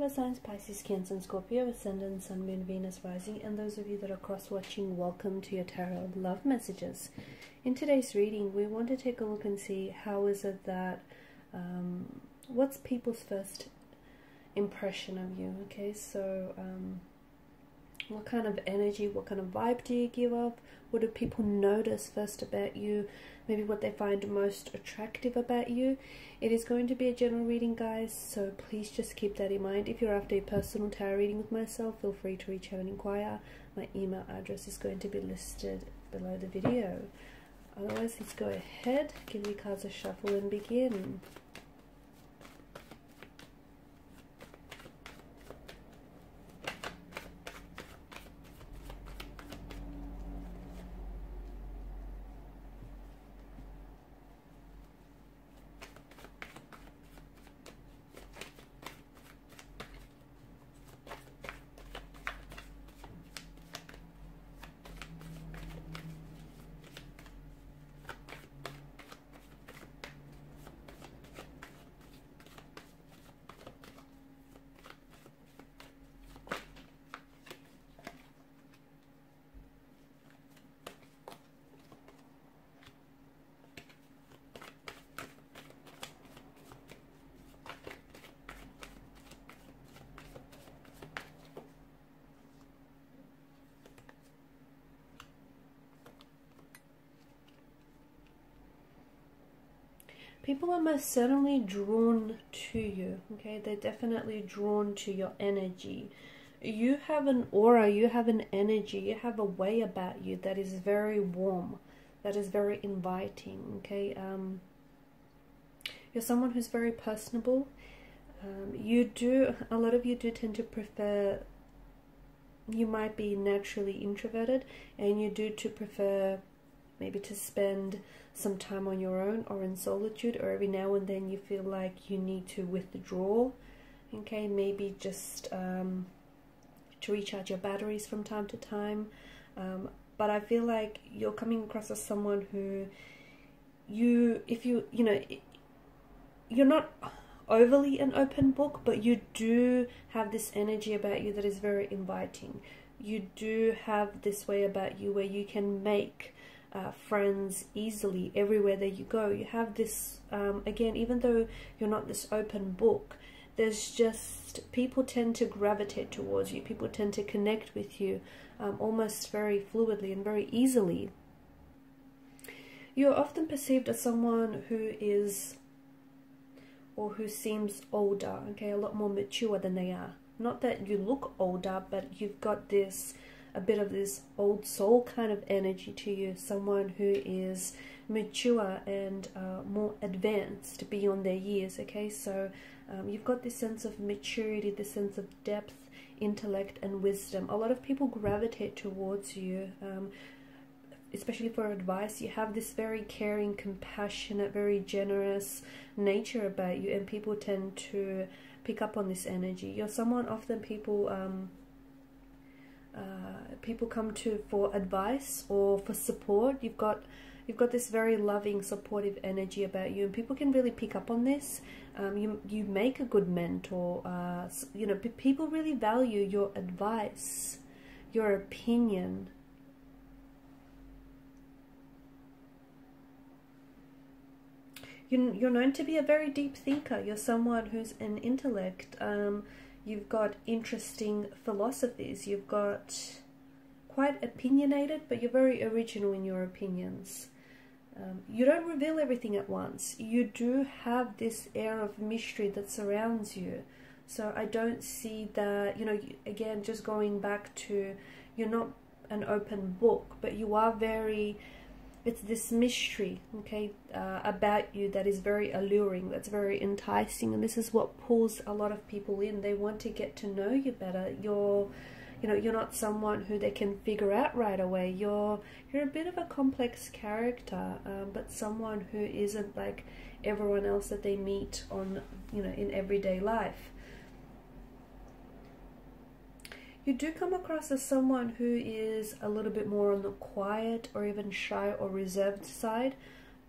zodiac signs: Pisces, Cancer, and Scorpio, Ascendant, Sun, Moon, Venus, Rising, and those of you that are cross-watching, welcome to your tarot love messages. In today's reading, we want to take a look and see how is it that, what's people's first impression of you, okay? So, what kind of energy, what kind of vibe do you give off? What do people notice first about you? Maybe what they find most attractive about you. It is going to be a general reading, guys, so please just keep that in mind. If you're after a personal tarot reading with myself, feel free to reach out and inquire. My email address is going to be listed below the video. Otherwise, let's go ahead, give the cards a shuffle and begin. People are most certainly drawn to you, okay? They're definitely drawn to your energy. You have an aura, you have an energy, you have a way about you that is very warm, that is very inviting, okay? You're someone who's very personable. A lot of you do tend to prefer, you might be naturally introverted, and you do prefer maybe to spend some time on your own or in solitude, or every now and then you feel like you need to withdraw, okay? Maybe just to recharge your batteries from time to time. But I feel like you're coming across as someone who you're not overly an open book, but you do have this energy about you that is very inviting. You do have this way about you where you can make friends easily everywhere that you go. You have this, again, even though you're not this open book, there's just, people tend to gravitate towards you. People tend to connect with you almost very fluidly and very easily. You're often perceived as someone who is, or who seems older, okay, a lot more mature than they are. Not that you look older, but you've got this, a bit of this old soul kind of energy to you, someone who is mature and more advanced beyond their years, okay? So you've got this sense of maturity, this sense of depth, intellect, and wisdom. A lot of people gravitate towards you, especially for advice. You have this very caring, compassionate, very generous nature about you, and people tend to pick up on this energy. You're someone often people come to for advice or for support. You've got this very loving, supportive energy about you, and people can really pick up on this. You make a good mentor. People really value your advice, your opinion. You're known to be a very deep thinker. You're someone who's an intellect. You've got interesting philosophies. You've got quite opinionated, but you're very original in your opinions. You don't reveal everything at once. You do have this air of mystery that surrounds you. So I don't see that, again, just going back to, you're not an open book, but you are very, it's this mystery, okay, about you that is very alluring, that's very enticing, and this is what pulls a lot of people in. They want to get to know you better. You're not someone who they can figure out right away. You're a bit of a complex character, but someone who isn't like everyone else that they meet on, in everyday life. You do come across as someone who is a little bit more on the quiet or even shy or reserved side,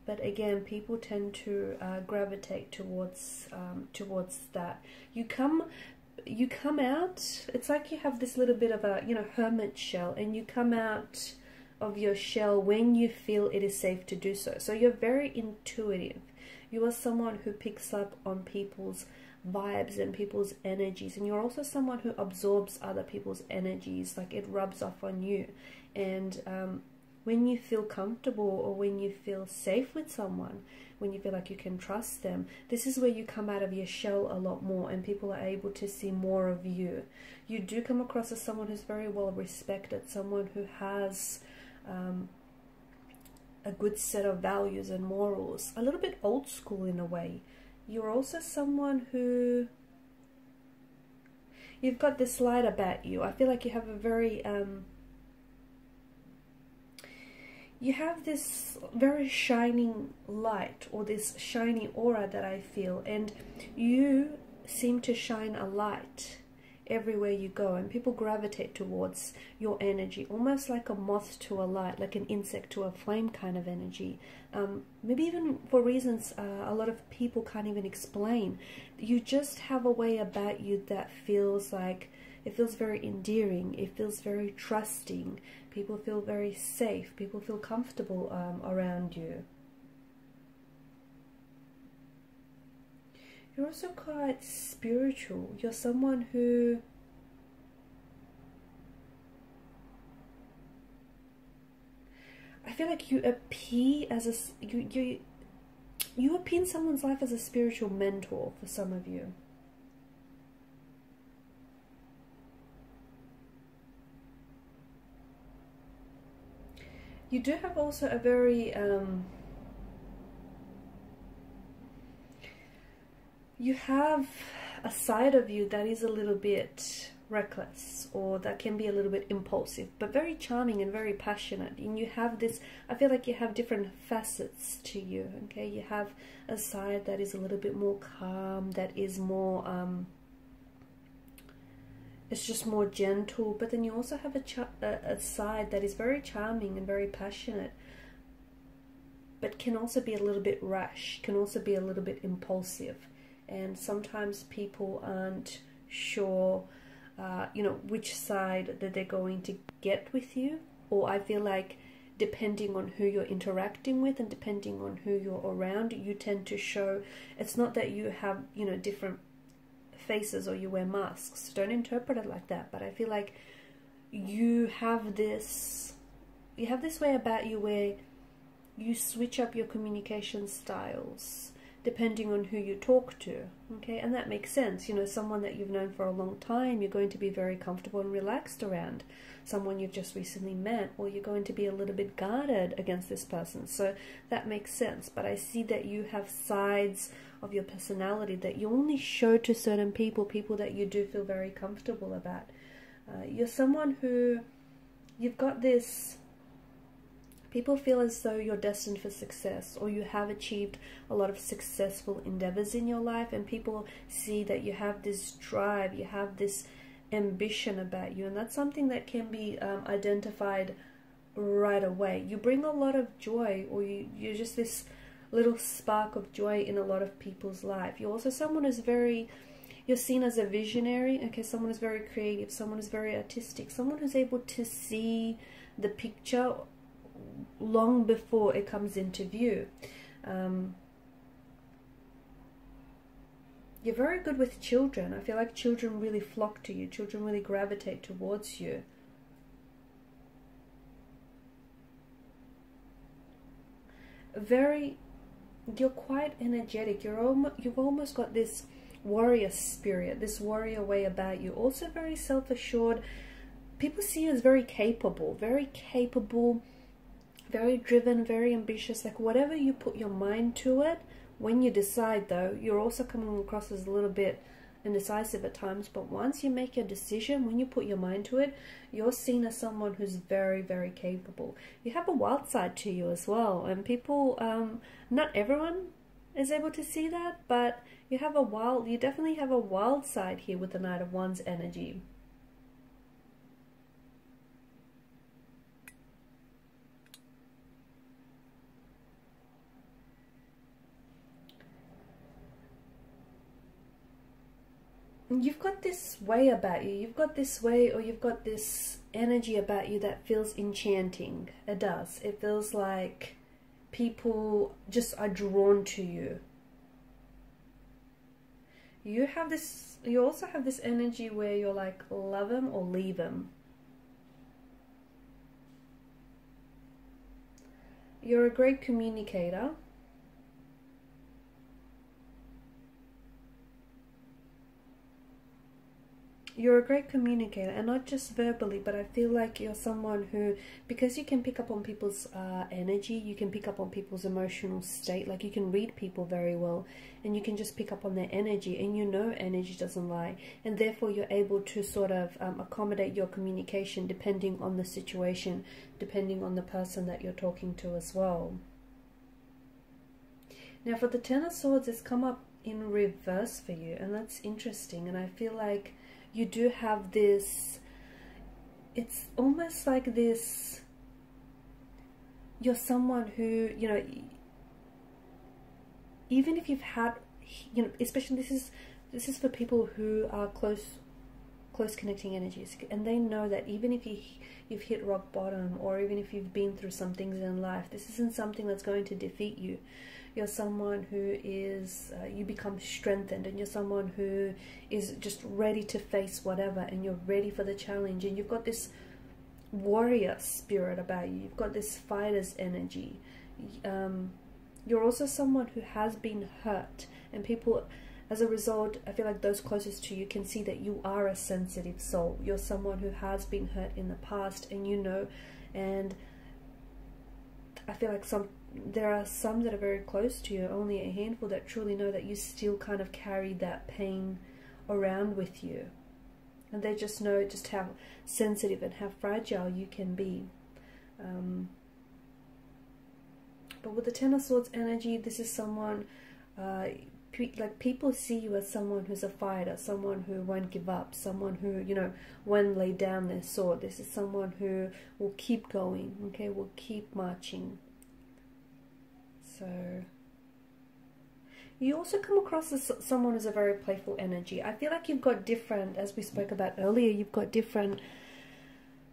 but again, people tend to gravitate towards that. You come you come out, it's like you have this little bit of a, you know, hermit shell, and you come out of your shell when you feel it is safe to do so. So you're very intuitive. You are someone who picks up on people's vibes and people's energies, and you're also someone who absorbs other people's energies, like it rubs off on you. And when you feel comfortable, or when you feel safe with someone, when you feel like you can trust them, this is where you come out of your shell a lot more, and people are able to see more of you. You do come across as someone who's very well respected, someone who has a good set of values and morals, a little bit old school in a way. You're also someone who, you've got this light about you. I feel like you have a very you have this very shining light, or this shiny aura that I feel, and you seem to shine a light everywhere you go, and people gravitate towards your energy, almost like a moth to a light, like an insect to a flame kind of energy. Maybe even for reasons a lot of people can't even explain. You just have a way about you that feels like, it feels very endearing, it feels very trusting, people feel very safe, people feel comfortable around you. You're also quite spiritual. You're someone who I feel like you appear as a you appear in someone's life as a spiritual mentor for some of you. You do have also a very you have a side of you that is a little bit reckless, or that can be a little bit impulsive, but very charming and very passionate. And you have this, I feel like you have different facets to you, okay? You have a side that is a little bit more calm, that is more it's just more gentle, but then you also have a side that is very charming and very passionate, but can also be a little bit rash, can also be a little bit impulsive. And sometimes people aren't sure, you know, which side that they're going to get with you. Or I feel like depending on who you're interacting with and depending on who you're around, you tend to show, it's not that you have, you know, different faces or you wear masks. Don't interpret it like that. But I feel like you have this way about you where you switch up your communication styles depending on who you talk to, okay? And that makes sense. You know, someone that you've known for a long time, you're going to be very comfortable and relaxed around. Someone you've just recently met, or you're going to be a little bit guarded against this person. So that makes sense. But I see that you have sides of your personality that you only show to certain people, people that you do feel very comfortable about. You're someone who, you've got this, people feel as though you're destined for success, or you have achieved a lot of successful endeavors in your life, and people see that you have this drive, you have this ambition about you, and that's something that can be identified right away. You bring a lot of joy, or you're just this little spark of joy in a lot of people's life. You're also someone who's very, you're seen as a visionary, okay? Someone who's very creative, someone who's very artistic, someone who's able to see the picture long before it comes into view. You're very good with children. I feel like children really flock to you. Children really gravitate towards you. You're quite energetic. You've almost got this warrior spirit, this warrior way about you. Also very self-assured. People see you as very capable, very driven, very ambitious. Like whatever you put your mind to it, when you decide though, you're also coming across as a little bit indecisive at times, but once you make your decision, when you put your mind to it, you're seen as someone who's very, very capable. You have a wild side to you as well, and people, not everyone is able to see that, but you definitely have a wild side here with the Knight of Wands energy. you've got this way about you. You've got this way, or you've got this energy about you that feels enchanting. It does. It feels like people just are drawn to you. You have this, you also have this energy where you're like, love him or leave him. You're a great communicator. You're a great communicator, and not just verbally, but I feel like you're someone who, because you can pick up on people's energy, you can pick up on people's emotional state, like you can read people very well, and you can just pick up on their energy, and you know energy doesn't lie, and therefore you're able to sort of accommodate your communication depending on the situation, depending on the person that you're talking to as well. Now for the Ten of Swords, it's come up in reverse for you, and that's interesting, and I feel like you do have this, it's almost like this, you're someone who, you know, even if you've had, you know, especially this is for people who are close connecting energies, and they know that even if you've hit rock bottom, or even if you've been through some things in life, this isn't something that's going to defeat you. You're someone who is, you become strengthened, and you're someone who is just ready to face whatever, and you're ready for the challenge, and you've got this warrior spirit about you. You've got this fighter's energy. You're also someone who has been hurt, and people, as a result, I feel like those closest to you can see that you are a sensitive soul. You're someone who has been hurt in the past, and you know, and I feel like there are some that are very close to you, only a handful that truly know that you still kind of carry that pain around with you. And they just know just how sensitive and how fragile you can be. But with the Ten of Swords energy, this is someone, like people see you as someone who's a fighter, someone who won't give up, someone who, you know, won't lay down their sword. This is someone who will keep going, okay, will keep marching. So you also come across as someone who's a very playful energy. I feel like you've got different, as we spoke about earlier, you've got different,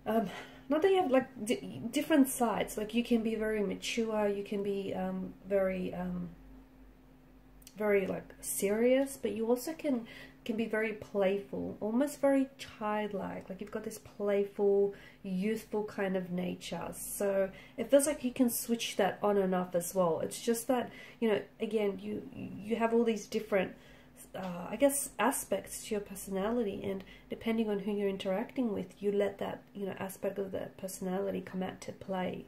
not that you have like different sides. Like you can be very mature, you can be very like serious, but you also can be very playful, almost very childlike. Like you've got this playful, youthful kind of nature. So it feels like you can switch that on and off as well. It's just that, you know, again, you have all these different, I guess, aspects to your personality, and depending on who you're interacting with, you let that, you know, aspect of that personality come out to play.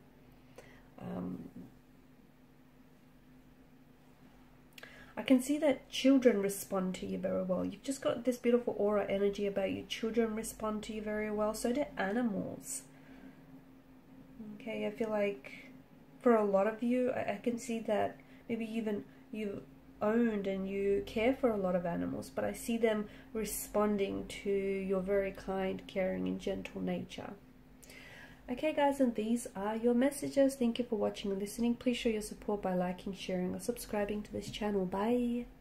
I can see that children respond to you very well. You've just got this beautiful aura energy about you. Children respond to you very well. So do animals. Okay, I feel like for a lot of you, I can see that maybe even you owned and you care for a lot of animals, but I see them responding to your very kind, caring, and gentle nature. Okay guys, and these are your messages. Thank you for watching and listening. Please show your support by liking, sharing, or subscribing to this channel. Bye.